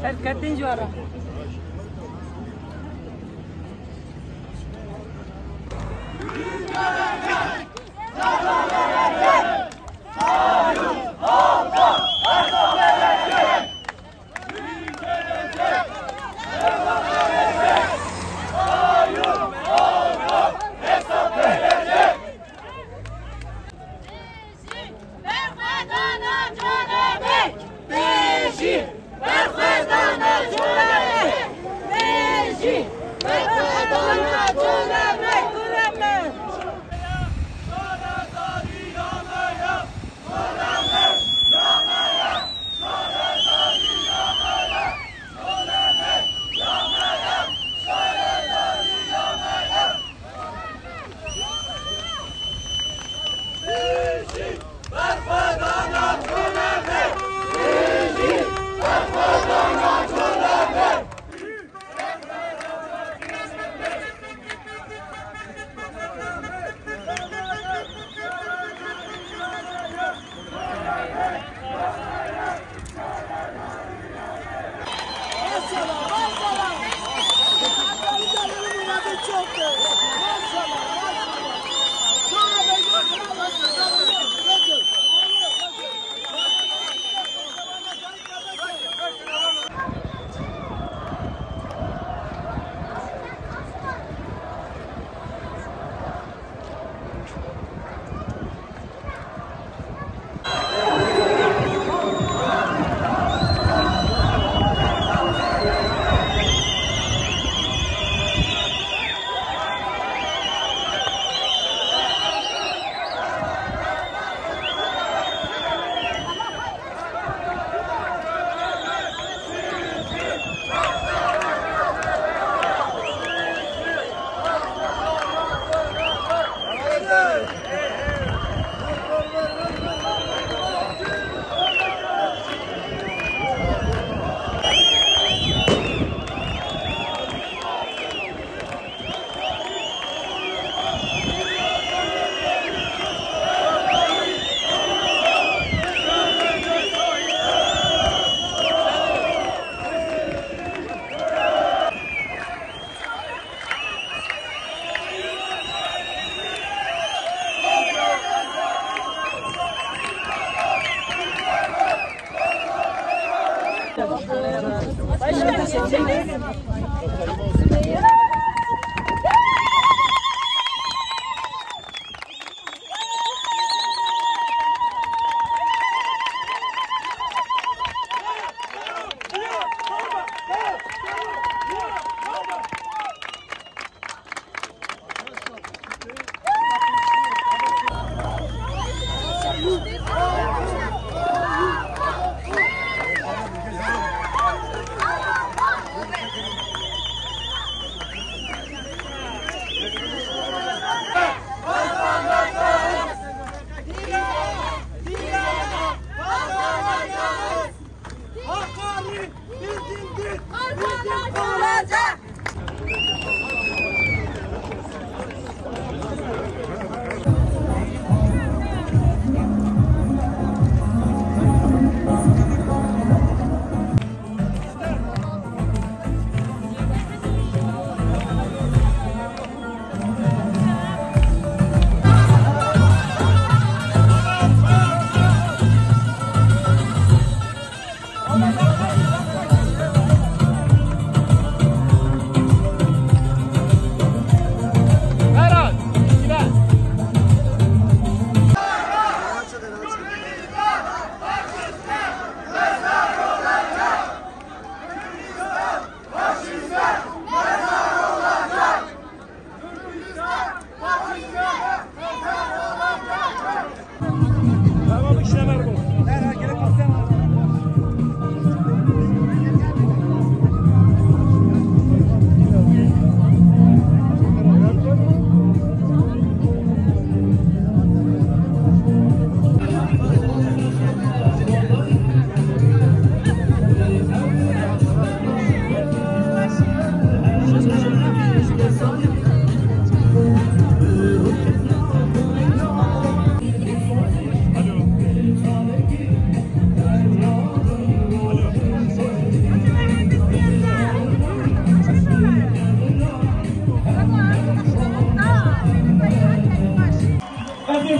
Serkatin juara.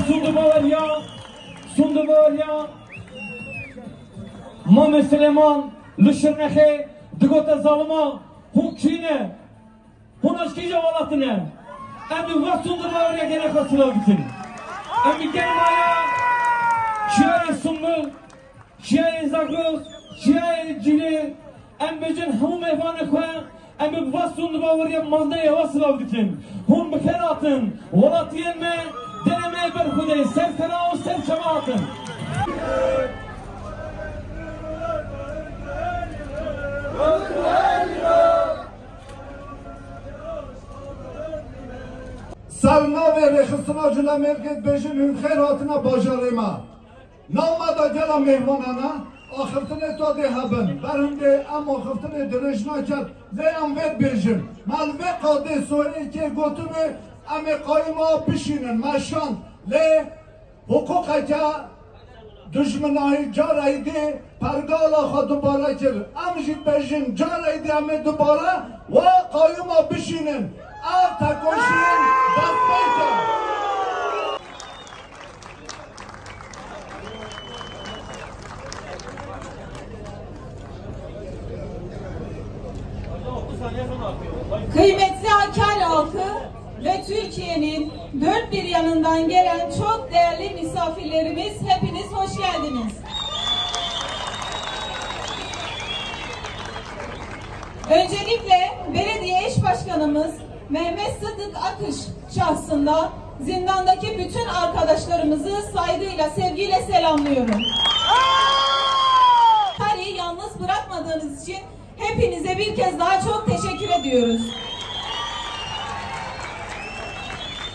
sundu Bavarya, Mame Süleyman, Lüşürnehe, Dıgota Zalma, Hun Çiğne, Hun Aşkıca Valatine, Emi var sundu Bavarya gene kasıla gitsin. Emi gelmaya, Şiayı sundu, Şiayı Zagros, Şiayı Cili, Embecin Hun Mehvanı koyan, Emi var sundu Bavarya mandaya vasıla gitsin. Hun bikeratın, Valatiyen me, deneme berhude, sev fena o sev cemaatın. Savna ve rehısına cüla merkez beşin hünker hatına bacarıma. Nalmada gela mehmanana, ahırtını to dehabın. Berhünde am ahırtını direjna kat ve am ved bejim. Malve kade soğuk ki götümü ame kayma pişinin. Maşan le hukukaka düşmanayı caraydı. Pergala hadı barakir. Amjid bejim caraydı ame dubara ve kayma pişinin. Alta koşun, basmayacağım. Kıymetli Hakkari halkı ve Türkiye'nin dört bir yanından gelen çok değerli misafirlerimiz, hepiniz hoş geldiniz. Öncelikle belediye eş başkanımız Mehmet Sıddık Akış şahsında zindandaki bütün arkadaşlarımızı saygıyla, sevgiyle selamlıyorum. Hakkari'yi yalnız bırakmadığınız için hepinize bir kez daha çok teşekkür ediyoruz.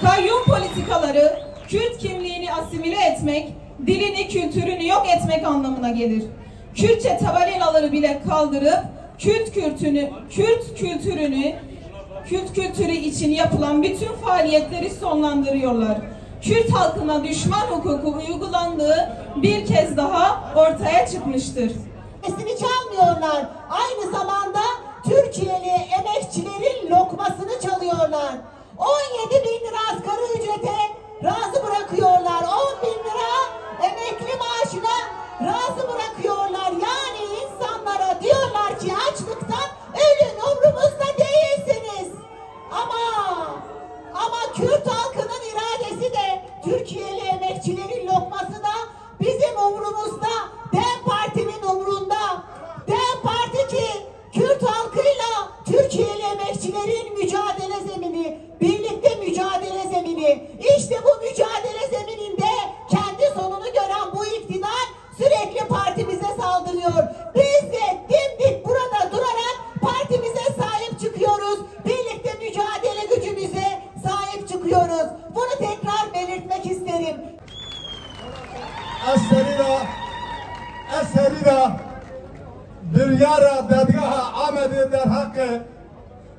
Kayyum politikaları, Kürt kimliğini asimile etmek, dilini, kültürünü yok etmek anlamına gelir. Kürtçe tabelaları bile kaldırıp Kürt kültürü için yapılan bütün faaliyetleri sonlandırıyorlar. Kürt halkına düşman hukuku uygulandığı bir kez daha ortaya çıkmıştır. Sesini çalmıyorlar. Aynı zamanda Türkiye'li emekçilerin lokmasını çalıyorlar. 17.000 lira asgari ücrete razı bırakıyorlar. 10.000 lira emekli maaşına razı bırakıyorlar. Yani insanlara diyorlar ki açlıktan ölün, umrumuzda değilsiniz. Ama Kürt halkının iradesi de Türkiye'li emekçilerin lokması da bizim umrumuzda. DEM Parti'nin umrunda. DEM Parti ki Kürt halkıyla Türkiye'li emekçilerin mücadele zemini, birlikte mücadele zemini. İşte bu mücadele zemininde kendi sonunu gören bu iktidar sürekli partimize saldırıyor. Biz de dimdik burada durarak partimize sahip çıkıyoruz. Birlikte mücadele gücümüze sahip çıkıyoruz. Bunu tekrar belirtmek isterim. Eserida bir yara dadgaha Ahmet'i der hakkı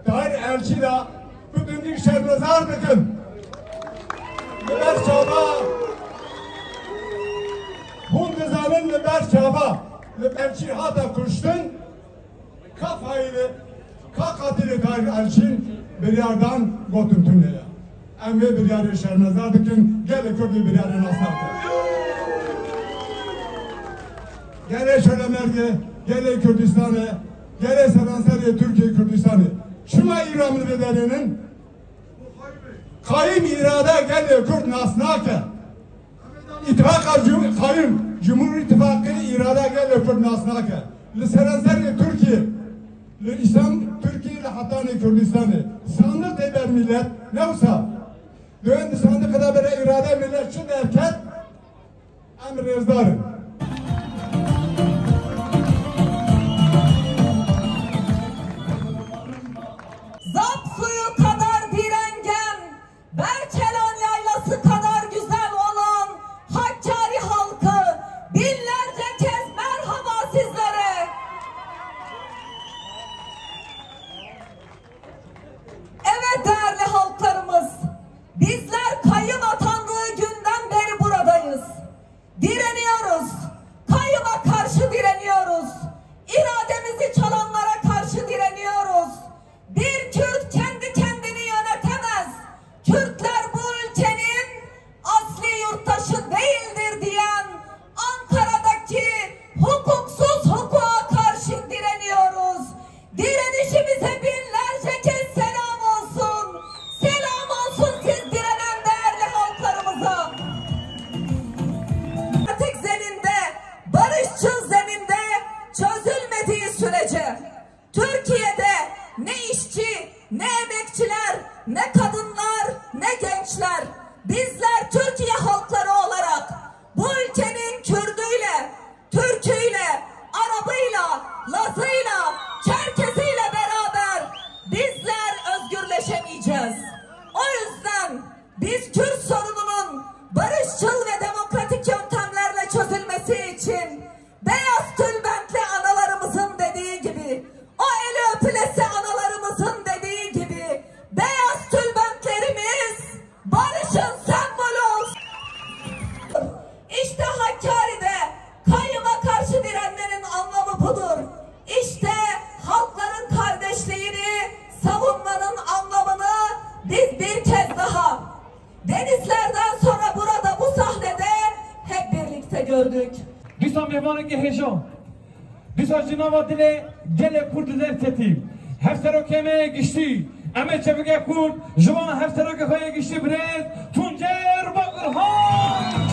dair elçida bütün şerbazar dikın. Liber çaba hun dizamin liber çaba liberçi hata kuştun kafayla kakatili dair elçin bir yerden gotun tünleye. Emre bir yere şerbazar dikın gele köprü bir yere nasıl gele Şölemerge, gele Kürdistan'ı, gele Saransarya, Türkiye Kürdistan'ı. Şuma İranlı bedelinin kayım irade gele Kürt nasnake. İttifaka kayım, Cumhur İttifakı irade gele Kürt nasnake. Saransarya Türkiye, İslam Türkiye ile Hatani Kürdistan'ı. Sandık eder millet, ne olsa. Dön sandık kadar böyle irade millet şu derken emrezdarın. Berkelan yaylası kadar güzel olan Hakkari halkı, binlerce kez merhaba sizlere. Evet değerli halklarımız, bizler kayyum atandığı günden beri buradayız. Direniyoruz. barışçıl ve demokratik yöntemlerle çözülmesi için beyaz tülbentli analarımızın dediği gibi, o eli öpülesi analarımızın dediği gibi beyaz tülbentlerimiz barışın sembolü olsun. İşte Hakkari'de kayyuma karşı direnmenin anlamı budur. İşte halkların kardeşliğini savunmanın anlamını biz bir kez daha denizlerden sonra burada bu sahnede hep birlikte gördük. Biz mehmanı heyecan. Biz Cenab-ı dile gele kurdu derteti. Hafter o kemeye geçti. Ama çabuk kurd. Juvana hafter o kafaya geçti. Bred. Tuncer Bakırhan.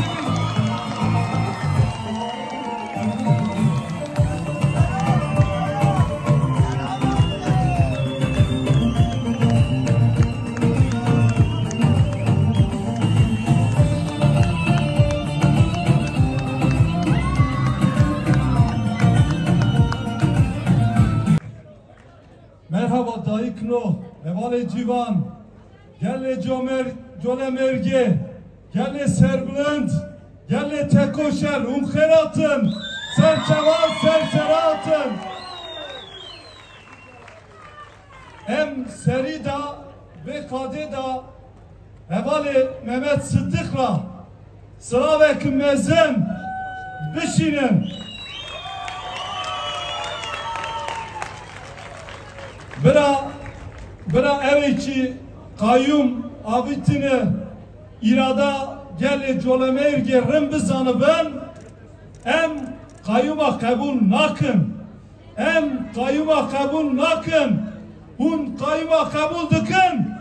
Merhaba dayıkno, evale civan, gelle cole merge, gelle serbülent, gelle tekoşer, umxeratın, serçevan serseratın. Hem serida ve kadeda, evale Mehmet Sıddık'la, sıravek mezen, bişinin. Bira eveki kayyum abitini irada gele colemerge rımbızanı ben em kayyuma kabul nakın em kayyuma kabul nakın hun kayyuma kabul dıkın.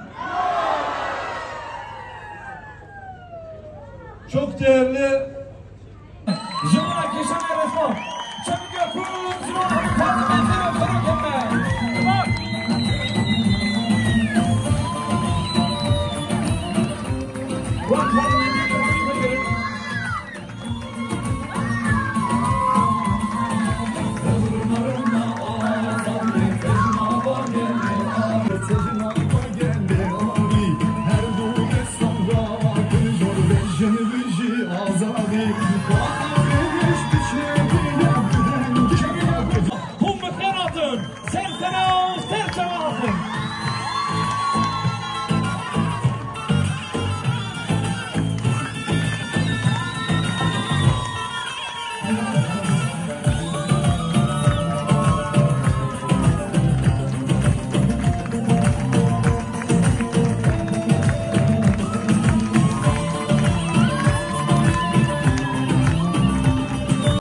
Çok değerli Jumla geçen resmi. Çabuk yapın. Jumla parlamenter otururken. Azadi